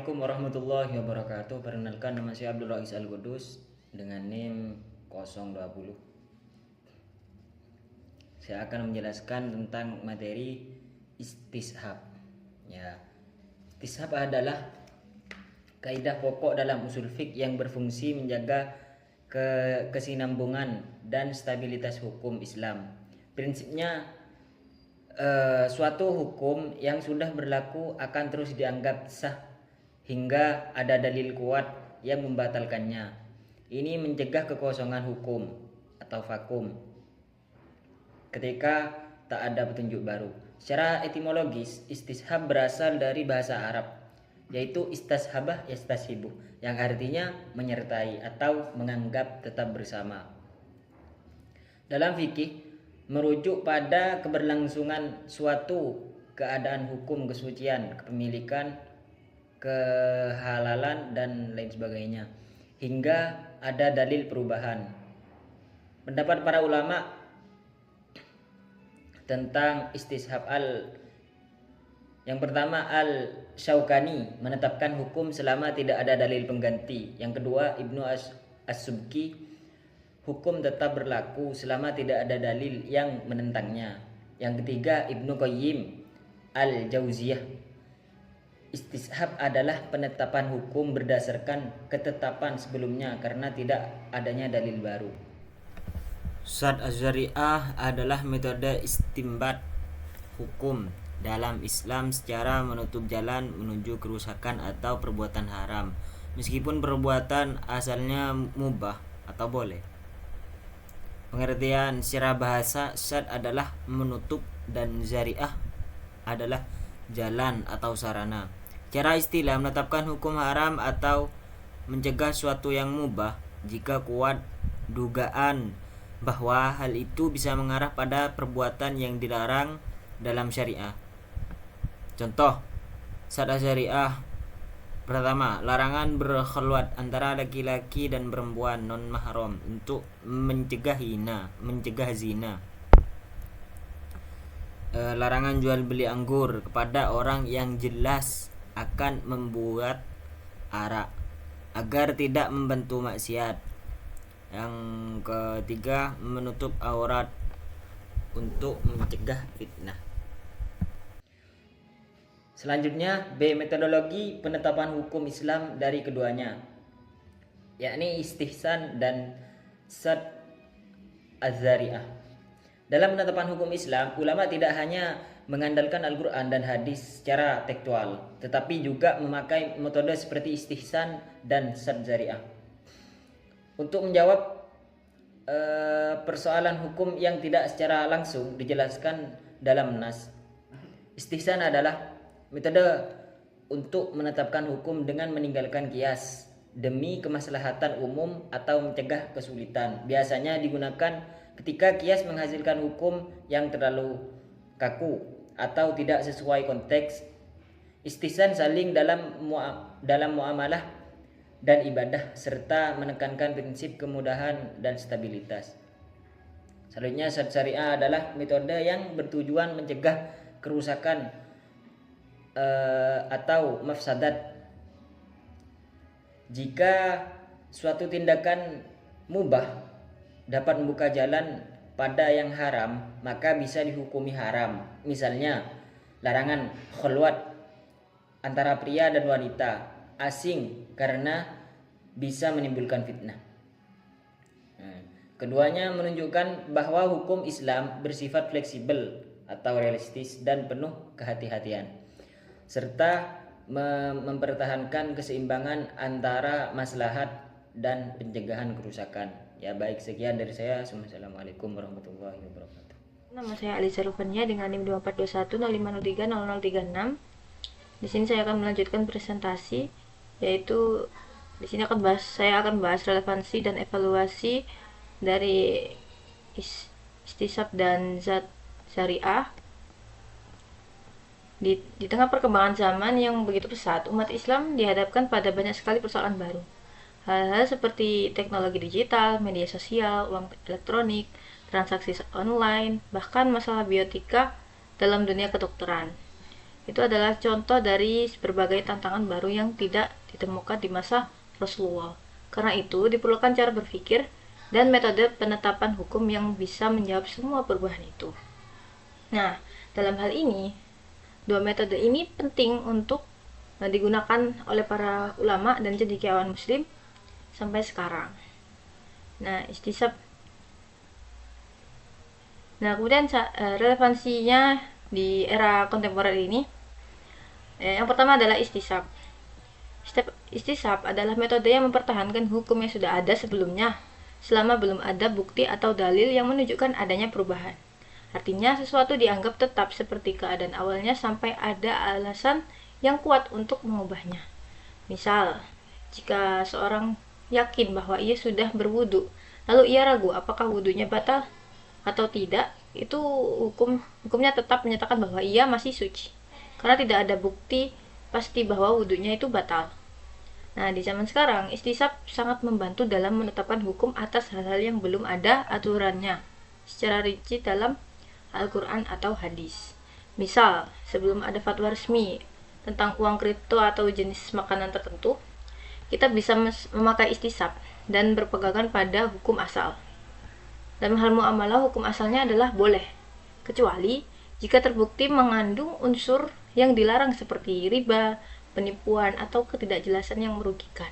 Assalamualaikum warahmatullahi wabarakatuh. Perkenalkan, nama saya Abdul Rais Al-Qudus dengan NIM 020. Saya akan menjelaskan tentang materi istishab. Ya, istishab adalah kaidah pokok dalam usul fiqh yang berfungsi menjaga kesinambungan dan stabilitas hukum Islam. Prinsipnya suatu hukum yang sudah berlaku akan terus dianggap sah hingga ada dalil kuat yang membatalkannya. Ini mencegah kekosongan hukum atau vakum ketika tak ada petunjuk baru. Secara etimologis, istishab berasal dari bahasa Arab, yaitu istashabah yastashibu, yang artinya menyertai atau menganggap tetap bersama. Dalam fikih, merujuk pada keberlangsungan suatu keadaan hukum, kesucian, kepemilikan, kehalalan, dan lain sebagainya, hingga ada dalil perubahan. Pendapat para ulama tentang istishab yang pertama, Al-Syaukani menetapkan hukum selama tidak ada dalil pengganti. Yang kedua, Ibnu As-Subki, hukum tetap berlaku selama tidak ada dalil yang menentangnya. Yang ketiga, Ibnu Qayyim Al-Jauziyah, istishab adalah penetapan hukum berdasarkan ketetapan sebelumnya karena tidak adanya dalil baru. Syad Az-Zari'ah adalah metode istimbat hukum dalam Islam secara menutup jalan menuju kerusakan atau perbuatan haram, meskipun perbuatan asalnya mubah atau boleh. Pengertian secara bahasa, syad adalah menutup dan zari'ah adalah jalan atau sarana. Cara istilah, menetapkan hukum haram atau mencegah suatu yang mubah jika kuat dugaan bahwa hal itu bisa mengarah pada perbuatan yang dilarang dalam syariah. Contoh, syad az-zari'ah. Pertama, larangan berkhulwat antara laki-laki dan perempuan non mahram untuk mencegah zina. Larangan jual beli anggur kepada orang yang jelas akan membuat arak agar tidak membantu maksiat. Yang ketiga, menutup aurat untuk mencegah fitnah. Selanjutnya, B. Metodologi penetapan hukum Islam dari keduanya, yakni istihsan dan syad az-zari'ah. Dalam penetapan hukum Islam, ulama tidak hanya mengandalkan Al-Quran dan hadis secara tekstual, tetapi juga memakai metode seperti istihsan dan syad zari'ah untuk menjawab persoalan hukum yang tidak secara langsung dijelaskan dalam nas. Istihsan adalah metode untuk menetapkan hukum dengan meninggalkan kias demi kemaslahatan umum atau mencegah kesulitan. Biasanya digunakan ketika kias menghasilkan hukum yang terlalu kaku atau tidak sesuai konteks. Istihsan saling dalam muamalah dan ibadah serta menekankan prinsip kemudahan dan stabilitas. Selanjutnya, syad syariah adalah metode yang bertujuan mencegah kerusakan atau mafsadat. Jika suatu tindakan mubah dapat membuka jalan pada yang haram, maka bisa dihukumi haram. Misalnya, larangan khulwat antara pria dan wanita asing karena bisa menimbulkan fitnah. Keduanya menunjukkan bahwa hukum Islam bersifat fleksibel atau realistis dan penuh kehati-hatian, serta mempertahankan keseimbangan antara maslahat dan pencegahan kerusakan. Ya, baik, sekian dari saya. Assalamualaikum warahmatullahi wabarakatuh. Nama saya Alisa Rufania dengan NIM 242105030036. Di sini saya akan melanjutkan presentasi, yaitu di sini saya akan bahas relevansi dan evaluasi dari istishab dan zat syariah. Di tengah perkembangan zaman yang begitu pesat, umat Islam dihadapkan pada banyak sekali persoalan baru. Hal-hal seperti teknologi digital, media sosial, uang elektronik, transaksi online, bahkan masalah biotika dalam dunia kedokteran. itu adalah contoh dari berbagai tantangan baru yang tidak ditemukan di masa Rasulullah. Karena itu diperlukan cara berpikir dan metode penetapan hukum yang bisa menjawab semua perubahan itu. Nah, dalam hal ini, dua metode ini penting untuk digunakan oleh para ulama dan cendekiawan muslim sampai sekarang. Nah, istisab. Nah, kemudian relevansinya di era kontemporer ini, yang pertama adalah istisab. Istisab adalah metode yang mempertahankan hukum yang sudah ada sebelumnya selama belum ada bukti atau dalil yang menunjukkan adanya perubahan. Artinya sesuatu dianggap tetap seperti keadaan awalnya sampai ada alasan yang kuat untuk mengubahnya. Misal, jika seorang yakin bahwa ia sudah berwudu, lalu ia ragu apakah wudunya batal atau tidak, itu hukumnya tetap menyatakan bahwa ia masih suci. Karena tidak ada bukti pasti bahwa wudunya itu batal. Nah, di zaman sekarang, istisab sangat membantu dalam menetapkan hukum atas hal-hal yang belum ada aturannya secara rinci dalam Al-Quran atau hadis. Misal, sebelum ada fatwa resmi tentang uang kripto atau jenis makanan tertentu, kita bisa memakai istisab dan berpegangan pada hukum asal. Dalam hal muamalah, hukum asalnya adalah boleh, kecuali jika terbukti mengandung unsur yang dilarang seperti riba, penipuan, atau ketidakjelasan yang merugikan.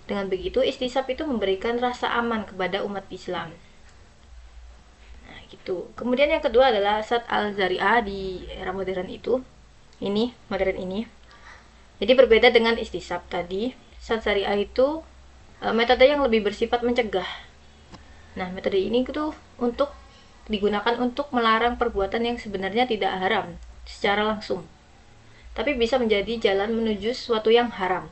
Dengan begitu, istisab itu memberikan rasa aman kepada umat Islam. Nah, gitu. Kemudian yang kedua adalah Sad al-Zari'ah di era modern ini. Jadi berbeda dengan istisab tadi, Sad Zari'ah itu metode yang lebih bersifat mencegah. Nah, metode ini itu digunakan untuk melarang perbuatan yang sebenarnya tidak haram secara langsung, tapi bisa menjadi jalan menuju sesuatu yang haram.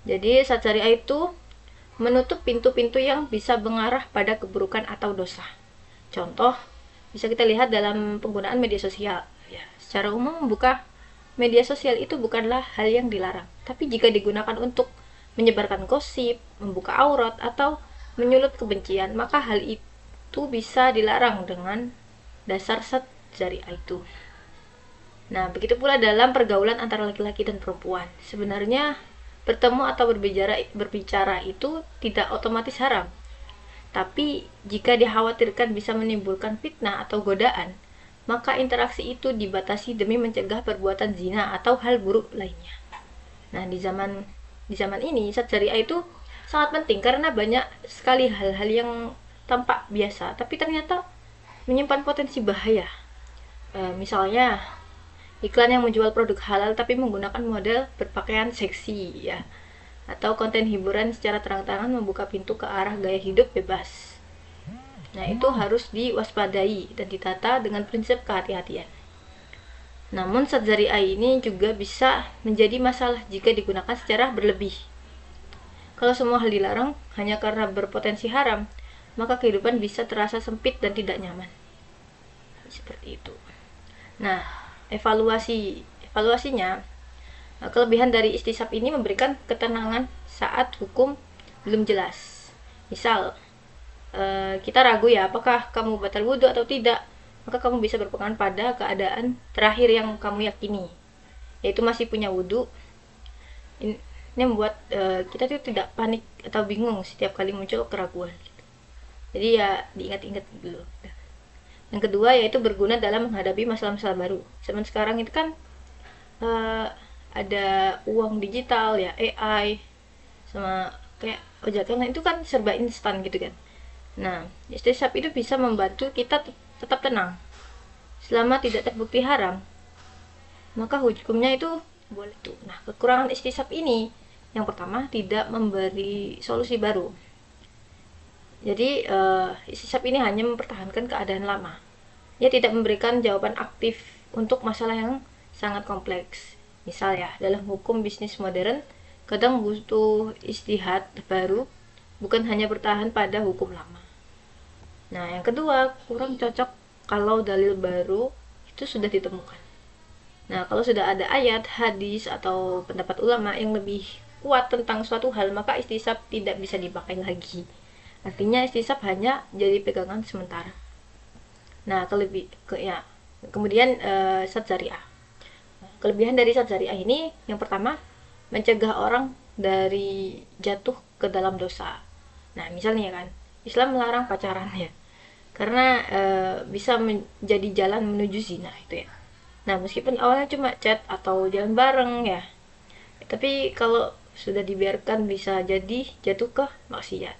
Jadi Sad Zari'ah itu menutup pintu-pintu yang bisa mengarah pada keburukan atau dosa. Contoh, bisa kita lihat dalam penggunaan media sosial. Ya, secara umum membuka media sosial itu bukanlah hal yang dilarang, tapi jika digunakan untuk menyebarkan gosip, membuka aurat, atau menyulut kebencian, maka hal itu bisa dilarang dengan dasar Sad Zari'ah itu. Nah, begitu pula dalam pergaulan antara laki-laki dan perempuan. Sebenarnya bertemu atau berbicara itu tidak otomatis haram. Tapi jika dikhawatirkan bisa menimbulkan fitnah atau godaan, maka interaksi itu dibatasi demi mencegah perbuatan zina atau hal buruk lainnya. Nah, di zaman ini Sad Zari'ah itu sangat penting karena banyak sekali hal-hal yang tampak biasa tapi ternyata menyimpan potensi bahaya. Misalnya iklan yang menjual produk halal tapi menggunakan model berpakaian seksi, ya, atau konten hiburan secara terang-terangan membuka pintu ke arah gaya hidup bebas. Nah, itu harus diwaspadai dan ditata dengan prinsip kehati-hatian. Namun Sad Zari'ah ini juga bisa menjadi masalah jika digunakan secara berlebih. Kalau semua hal dilarang hanya karena berpotensi haram, maka kehidupan bisa terasa sempit dan tidak nyaman. Seperti itu. Nah, evaluasinya, kelebihan dari istisab ini memberikan ketenangan saat hukum belum jelas. Misal, kita ragu ya apakah kamu batal wudhu atau tidak, maka kamu bisa berpegangan pada keadaan terakhir yang kamu yakini, yaitu masih punya wudhu. Ini membuat kita tuh tidak panik atau bingung setiap kali muncul keraguan. Jadi ya diingat-ingat dulu. Yang kedua yaitu berguna dalam menghadapi masalah-masalah baru. Zaman sekarang itu kan ada uang digital ya, AI sama kayak ojek online itu kan serba instan gitu kan. Nah, istisab itu bisa membantu kita tetap tenang. Selama tidak terbukti haram, maka hukumnya itu boleh tuh. Nah, kekurangan istisab ini yang pertama tidak memberi solusi baru. Jadi istisab ini hanya mempertahankan keadaan lama. Ia tidak memberikan jawaban aktif untuk masalah yang sangat kompleks. Misal ya, dalam hukum bisnis modern, kadang butuh ijtihad baru, bukan hanya bertahan pada hukum lama. Nah, yang kedua, kurang cocok kalau dalil baru itu sudah ditemukan. Nah, kalau sudah ada ayat, hadis, atau pendapat ulama yang lebih kuat tentang suatu hal, maka istisab tidak bisa dipakai lagi. Artinya istisab hanya jadi pegangan sementara. Nah, kemudian Sad Zari'ah. kelebihan dari zat syariah ini yang pertama, mencegah orang dari jatuh ke dalam dosa. Nah, misalnya kan, Islam melarang pacaran ya, karena bisa menjadi jalan menuju zina itu ya. Nah, meskipun awalnya cuma chat atau jalan bareng ya, tapi kalau sudah dibiarkan bisa jadi jatuh ke maksiat.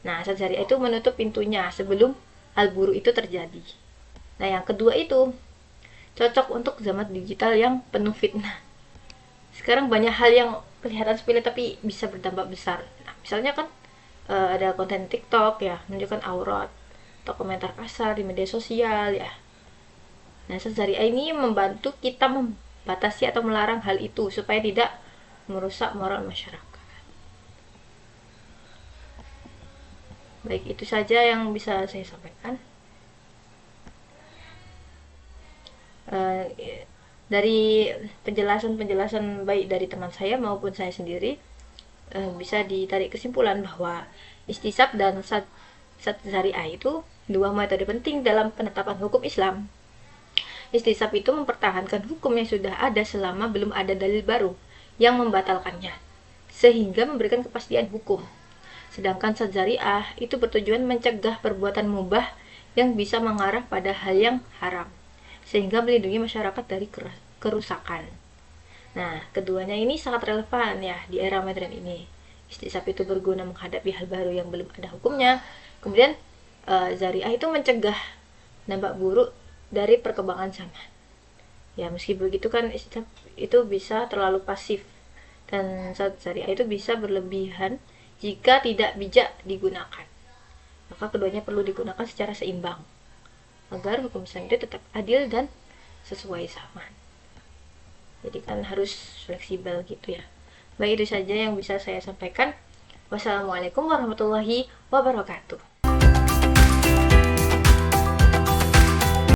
Nah, zat syariah itu menutup pintunya sebelum hal buruk itu terjadi. Nah, yang kedua itu cocok untuk zaman digital yang penuh fitnah. Sekarang banyak hal yang kelihatan sepele tapi bisa berdampak besar. Nah, misalnya kan ada konten TikTok ya, menunjukkan aurat atau komentar kasar di media sosial ya. Nah, syariah ini membantu kita membatasi atau melarang hal itu supaya tidak merusak moral masyarakat. Baik, itu saja yang bisa saya sampaikan. Dari penjelasan-penjelasan baik dari teman saya maupun saya sendiri, bisa ditarik kesimpulan bahwa istisab dan zat syariah itu dua metode penting dalam penetapan hukum Islam. Istisab itu mempertahankan hukum yang sudah ada selama belum ada dalil baru yang membatalkannya, sehingga memberikan kepastian hukum. Sedangkan zat syariah itu bertujuan mencegah perbuatan mubah yang bisa mengarah pada hal yang haram, sehingga melindungi masyarakat dari kerusakan. Nah, keduanya ini sangat relevan ya di era modern ini. Istisab itu berguna menghadapi hal baru yang belum ada hukumnya. Kemudian syariah itu mencegah dampak buruk dari perkembangan zaman. Ya, meski begitu kan istisab itu bisa terlalu pasif dan syariah itu bisa berlebihan jika tidak bijak digunakan. Maka keduanya perlu digunakan secara seimbang agar hukum Islam itu tetap adil dan sesuai zaman. Jadi kan harus fleksibel gitu ya. Baik, itu saja yang bisa saya sampaikan. Wassalamualaikum warahmatullahi wabarakatuh.